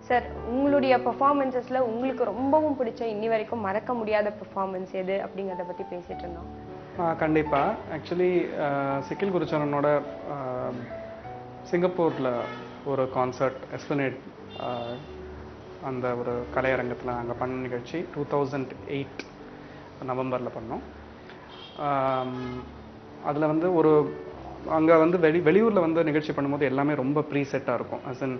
Sir, உங்களுடைய பெர்ஃபார்மன்ஸஸ்ல உங்களுக்கு ரொம்பவும் பிடிச்ச இன்னி வரைக்கும் மறக்க முடியாத பெர்ஃபார்மன்ஸ் எது அப்படிங்கறத பத்தி பேசிட்டு இருந்தோம். கண்டிப்பா. ஆக்சுவலி சிக்கில் குருச்சரனோட சிங்கப்பூர்ல ஒரு கான்சர்ட் எஸ்பிளனேட் அந்த ஒரு கலையரங்கத்தில் நாங்கள் பண்ண நிகழ்ச்சி 2008 நவம்பரில் பண்ணோம். அதில் வந்து ஒரு அங்கே வந்து வெளியூரில் வந்து நிகழ்ச்சி பண்ணும்போது எல்லாமே ரொம்ப ப்ரீசெட்டாக இருக்கும். அஸ் இன்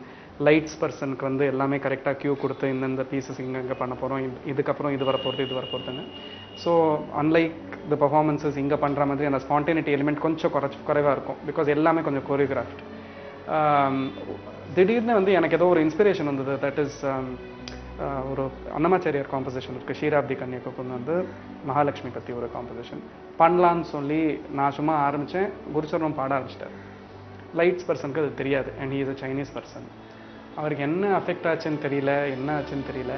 லைட்ஸ் பர்சனுக்கு வந்து எல்லாமே கரெக்டாக க்யூ கொடுத்து இந்தந்த பீசஸ் இங்கே பண்ண போகிறோம், இதுக்கப்புறம் இது வரப்போகுதுன்னு. ஸோ அன்லைக் த பர்ஃபார்மன்ஸஸ் இங்கே பண்ணுற மாதிரி அந்த ஸ்பான்டேனிட்டி எலிமெண்ட் கொஞ்சம் குறைவாக இருக்கும். பிகாஸ் எல்லாமே கொஞ்சம் கோரியோகிராஃப்ட். திடீர்னு வந்து எனக்கு ஏதோ ஒரு இன்ஸ்பிரேஷன் வந்தது. தட் இஸ் ஒரு அன்னமாச்சாரியார் காம்போசிஷன் இருக்குது, ஷீராப்தி கன்னியாக்கு கொண்டு வந்து மகாலட்சுமி பற்றி ஒரு காம்போசிஷன் பண்ணலான்னு சொல்லி நான் சும்மா ஆரம்பித்தேன். குருச்சரணம் பாட ஆரம்பிச்சிட்டார். லைட்ஸ் பர்சனுக்கு அது தெரியாது. And he is a Chinese person. அவருக்கு என்ன அஃபெக்ட் ஆச்சுன்னு தெரியல, என்ன ஆச்சுன்னு தெரியல.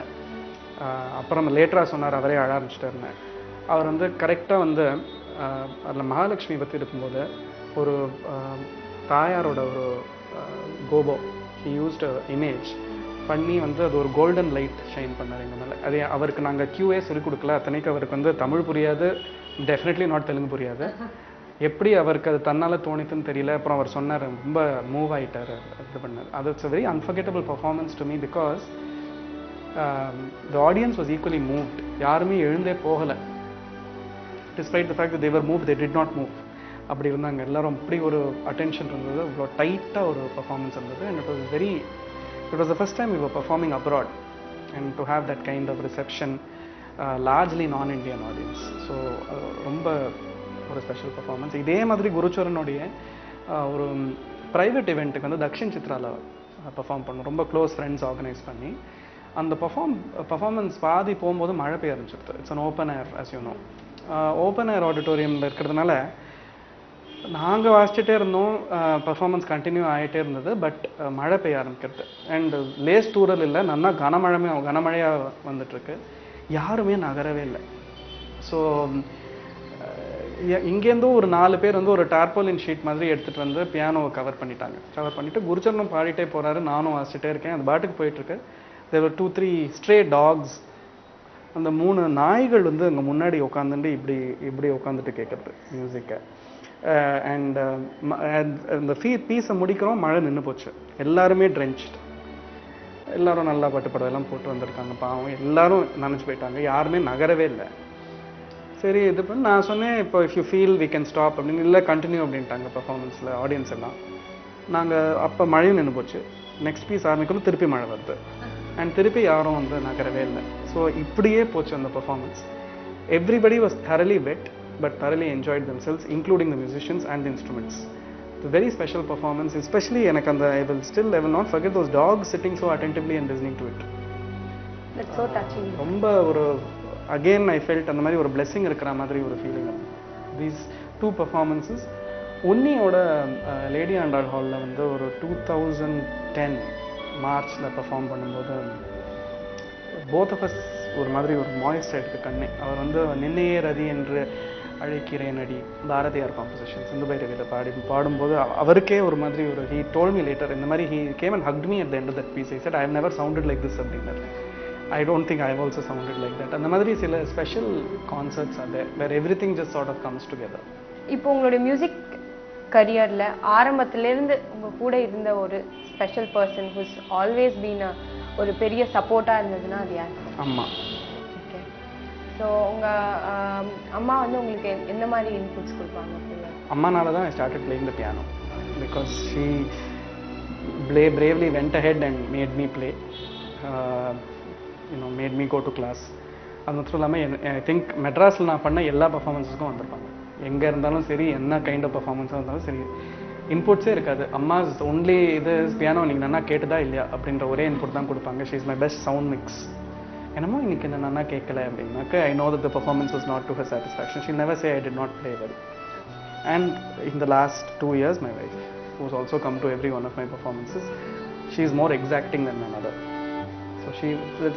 அப்புறம் லேட்டராக சொன்னார், அவரே அழ ஆரம்பிச்சிட்டாருன்னு. அவர் வந்து கரெக்டாக வந்து அதில் மகாலட்சுமி பற்றி இருக்கும்போது ஒரு தாயாரோட ஒரு கோபோ ஹி யூஸ்ட் இமேஜ் பண்ணி வந்து அது ஒரு கோல்டன் லைட் ஷைன் பண்ணார் எங்கள் மேலே. அதே அவருக்கு நாங்கள் கியூஏ சொல்லிக் கொடுக்கல. அத்தனைக்கு அவருக்கு வந்து தமிழ் புரியாது, டெஃபினெட்லி நாட் தெலுங்கு புரியாது. எப்படி அவருக்கு அது தன்னால் தோணித்துன்னு தெரியல. அப்புறம் அவர் சொன்னார், ரொம்ப மூவ் ஆகிட்டார், இது பண்ணார். அது it's a very unforgettable performance to me because the audience was equally moved. யாருமே எழுந்தே போகலை. Despite the fact they were move, they did not move. அப்படி இருந்தாங்க எல்லாரும். அப்படி ஒரு அட்டென்ஷன் இருந்தது. அவ்வளோ டைட்டாக ஒரு பர்ஃபார்மன்ஸ் இருந்தது. And it was the first time we were performing abroad, and to have that kind of reception, largely non-Indian audience. So ரொம்ப ஒரு ஸ்பெஷல் பர்ஃபார்மன்ஸ். இதே மாதிரி குருச்சரனுடைய ஒரு ப்ரைவேட் இவெண்ட்டுக்கு வந்து தக்ஷின் சித்ராவில் பர்ஃபார்ம் பண்ணோம். ரொம்ப க்ளோஸ் ஃப்ரெண்ட்ஸ் ஆர்கனைஸ் பண்ணி அந்த பர்ஃபார்மன்ஸ் பாதி போகும்போது மழை பெய்ய ஆரம்பிச்சிருது. It's an open air, as you know. Open air ஆடிட்டோரியமில் இருக்கிறதுனால நாங்கள் வாசிச்சுட்டே இருந்தோம். பர்ஃபார்மன்ஸ் கண்டினியூ ஆகிட்டே இருந்தது. பட் மழை பெய்ய ஆரம்பிக்கிறது. அண்ட் லேஸ் தூரல் இல்லை, நல்லா கனமழையாக வந்துட்டுருக்கு. யாருமே நகரவே இல்லை. ஸோ இங்கேருந்து ஒரு 4 பேர் வந்து ஒரு டார்போலின் ஷீட் மாதிரி எடுத்துகிட்டு வந்து பியானோவை கவர் பண்ணிவிட்டு குருச்சரனும் பாடிட்டே போகிறாரு, நானும் வாசிச்சுட்டே இருக்கேன். அது பாட்டுக்கு போயிட்டுருக்கு. தேர் வர் 2-3 ஸ்ட்ரே டாக்ஸ். அந்த 3 நாய்கள் வந்து அங்கே முன்னாடி உட்காந்துட்டு இப்படி உட்காந்துட்டு கேட்குறது மியூசிக்கை. அண்ட் இந்த பீஸை முடிக்கிறோம், மழை நின்று போச்சு. எல்லாருமே ட்ரென்ச்ட். எல்லாரும் நல்லா பட்டுப்படவெல்லாம் போட்டு வந்திருக்காங்க. பாவம் எல்லாரும் நனைச்சு போயிட்டாங்க. யாருமே நகரவே இல்லை. சரி இது பண்ணி நான் சொன்னேன், இப்போ if you feel we can stop அப்படின்னு. இல்லை கண்டினியூ அப்படின்ட்டாங்க பர்ஃபார்மன்ஸில் ஆடியன்ஸ் எல்லாம். நாங்கள் அப்போ மழையும் நின்று போச்சு. நெக்ஸ்ட் பீஸ் ஆரம்பிக்கணும், திருப்பி மழை வருது. அண்ட் திருப்பி யாரும் வந்து நகரவே இல்லை. ஸோ இப்படியே போச்சு அந்த performance. Everybody was thoroughly wet but thoroughly enjoyed themselves, including the musicians and the instruments. It's a very special performance, especially I will not forget those dogs sitting so attentively and listening to it. That's so touching. ரொம்ப ஒரு again I felt அந்த மாதிரி ஒரு blessing இருக்கிற மாதிரி ஒரு feeling. These 2 performances உன்னியோட Lady Andal ஹாலில் வந்து ஒரு 2010 மார்ச்சில் பெர்ஃபார்ம் பண்ணும்போது both of us ஒரு மாதிரி ஒரு மாய்ஸ்ட் ஆகிடுது கண்ணே. அவர் வந்து நின்னையே ரதி என்று அழைக்கிறேன் அடி, பாரதியார் காம்போசிஷன் சிந்து பைரவியில் பாடும்போது அவருக்கே ஒரு மாதிரி ஒரு he told me later இந்த மாதிரி he came and hugged me at the end of that piece. He said I have never sounded like this அப்படின்னாரு. I don't think I have also sounded like that. அந்த மாதிரி சில special concerts are there where everything just sort of comes together. இப்போ உங்களுடைய music கரியரில் ஆரம்பத்திலேருந்து உங்கள் கூட இருந்த ஒரு special person who's always been ஒரு பெரிய சப்போர்ட்டாக இருந்ததுன்னா அது யார்? அம்மா. ஓகே. ஸோ உங்கள் அம்மா வந்து உங்களுக்கு எந்த மாதிரி இன்புட்ஸ் கொடுப்பாங்க? அம்மானால தான் I started playing the piano because she bravely went ahead and made me play, made me go to class. அது மட்டும் இல்லாமல் ஐ திங்க் மெட்ராஸில் நான் பண்ண எல்லா பர்ஃபார்மன்ஸுக்கும் வந்திருப்பாங்க. எங்கே இருந்தாலும் சரி, என்ன கைண்ட் ஆஃப் பர்ஃபார்மன்ஸாக இருந்தாலும் சரி, இன்புட்ஸே இருக்காது. அம்மா ஒன்லி இது பியானோ நீங்கள் நல்லா கேட்டுதா இல்லையா அப்படின்ற ஒரே இன்புட் தான் கொடுப்பாங்க. She is my best sound mix. என்னமோ இன்னைக்கு என்ன நல்லா கேட்கல அப்படின்னாக்க I know that the performance was not to her satisfaction. She never say I did not play well. And in the last 2 years my wife whose also come to every one of my performances. She is more exacting than my mother. So she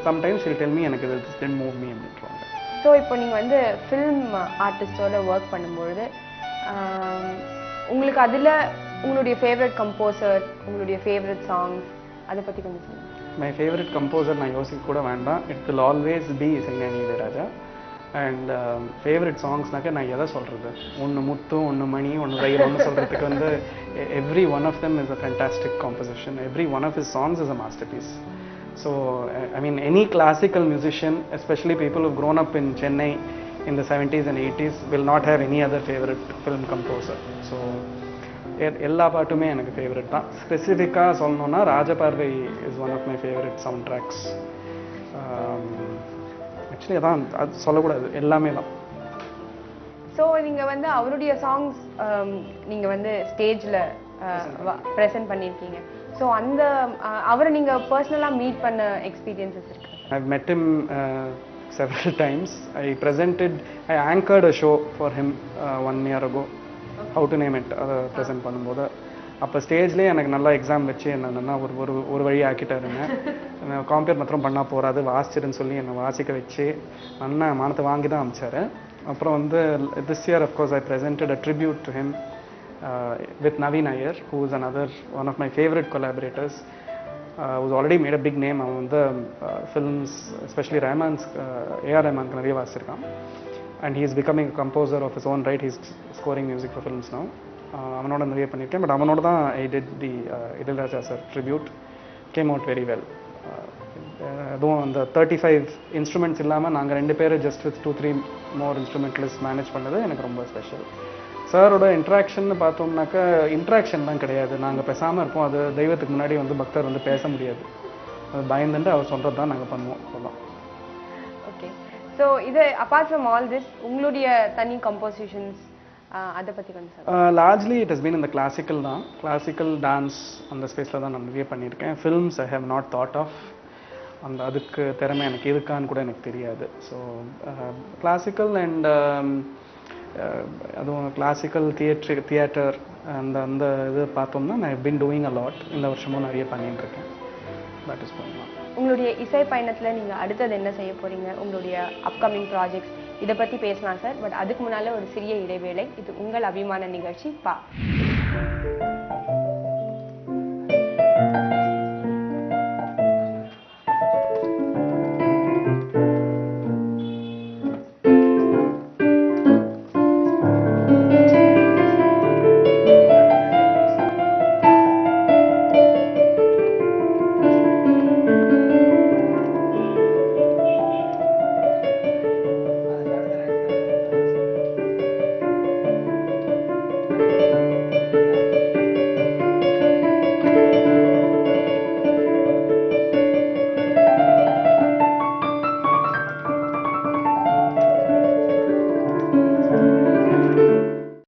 sometimes she tell me எனக்கு this did move me அப்படின்றாங்க. So இப்போ நீங்கள் வந்து film ஆர்டிஸ்டோட work பண்ணும்பொழுது உங்களுக்கு அதில் உங்களுடைய ஃபேவரட் கம்போசர், உங்களுடைய ஃபேவரட் சாங்ஸ் அதை பற்றி கொஞ்சம் சொல்லுங்கள். மை ஃபேவரட் கம்போசர் நான் யோசிக்க கூட வேண்டாம். இட் வில் ஆல்வேஸ் பி இசைஞானி இளையராஜா. அண்ட் ஃபேவரட் சாங்ஸ்னாக்க நான் எதை சொல்கிறது, ஒன்று முத்து, ஒன்று மணி, ஒன்று ரயில், ஒன்று சொல்கிறதுக்கு வந்து every one of them is a fantastic composition. Every one of his songs is a masterpiece. So, I mean, any classical musician, especially people who've grown up in Chennai in the 70s and 80s, will not have any other favorite film composer. So, எல்லா பாட்டுமே எனக்கு favourite தான். ஸ்பெசிஃபிக்காக சொல்லணுன்னா Rajaparvai is one of my favourite soundtracks. Actually அதான் அது சொல்லக்கூடாது, எல்லாமே தான். ஸோ நீங்கள் வந்து அவருடைய சாங்ஸ் நீங்கள் வந்து ஸ்டேஜில் ப்ரெசென்ட் பண்ணியிருக்கீங்க. ஸோ அந்த அவரை நீங்கள் பர்சனலாக மீட் பண்ண எக்ஸ்பீரியன்ஸஸ் இருக்கு? I've met him several times. I anchored a show for him 1 year ago. How to name it, அதை ப்ரெசென்ட் பண்ணும்போது அப்போ ஸ்டேஜ்லேயே எனக்கு நல்லா எக்ஸாம் வச்சு என்னென்னா ஒரு வழி ஆக்கிட்டாருங்க. காம்பேர் மாத்திரம் பண்ணால் போகாது, வாசிச்சிருன்னு சொல்லி என்னை வாசிக்க வச்சு நல்லா மானத்தை வாங்கி தான் அமிச்சார். அப்புறம் வந்து this year of course I presented a tribute to him with Naveen Iyer, who is one of my favorite collaborators, who's already made a big name. அவன் வந்து films, especially Rahman's A.R. Rahmanக்கு நிறைய வாசிச்சிருக்கான். And he is becoming a composer of his own right. He's scoring music for films now. அவனோட நிறைய பண்ணியிருக்கேன். But அவனோட தான் I did the Ilaiyaraaja sir tribute. Came out very well. அதுவும் அந்த 35 இன்ஸ்ட்ருமெண்ட்ஸ் இல்லாமல் நாங்கள் 2 பேர் just with 2-3 more instrumentalist manage பண்ணது எனக்கு ரொம்ப ஸ்பெஷல். சாரோட இன்ட்ராக்ஷன் பார்த்தோம்னாக்கா இன்ட்ராக்ஷன்லாம் கிடையாது. நாங்கள் பேசாமல் இருப்போம். அது தெய்வத்துக்கு முன்னாடி வந்து பக்தர் வந்து பேச முடியாது. அது பயந்துட்டு அவர் சொல்கிறது தான் நாங்கள் பண்ணுவோம். அவ்வளோதான். ஓகே. ஸோ இது அப்பார்ட் ஃப்ரம் ஆல் திஸ் உங்களுடைய தனி கம்போசிஷன்ஸ் அதை பற்றி கொஞ்சம் லார்ஜ்லி இட் ஹஸ் பீன் இந்த கிளாசிக்கல் தான். கிளாசிக்கல் டான்ஸ் அந்த ஸ்பேஸில் தான் நான் நிறைய பண்ணியிருக்கேன். Films I have not thought of. அதுக்கு திறமை எனக்கு இருக்கான்னு கூட எனக்கு தெரியாது. ஸோ கிளாசிக்கல் அண்ட் அதுவும் கிளாசிக்கல் தியேட்டர் அந்த இது பார்த்தோம்னா நான் பின் டூயிங் அ லாட். இந்த வருஷமும் நிறைய பண்ணிட்டு இருக்கேன். தட் இஸ் பண்ணலாம். உங்களுடைய இசை பயணத்தில் நீங்கள் அடுத்தது என்ன செய்ய போகிறீங்க, உங்களுடைய அப்கமிங் ப்ராஜெக்ட்ஸ் இதை பற்றி பேசலாம் சார். பட் அதுக்கு முன்னால் ஒரு சிறிய இடைவேளை. இது உங்கள் அபிமான நிகழ்ச்சி பா.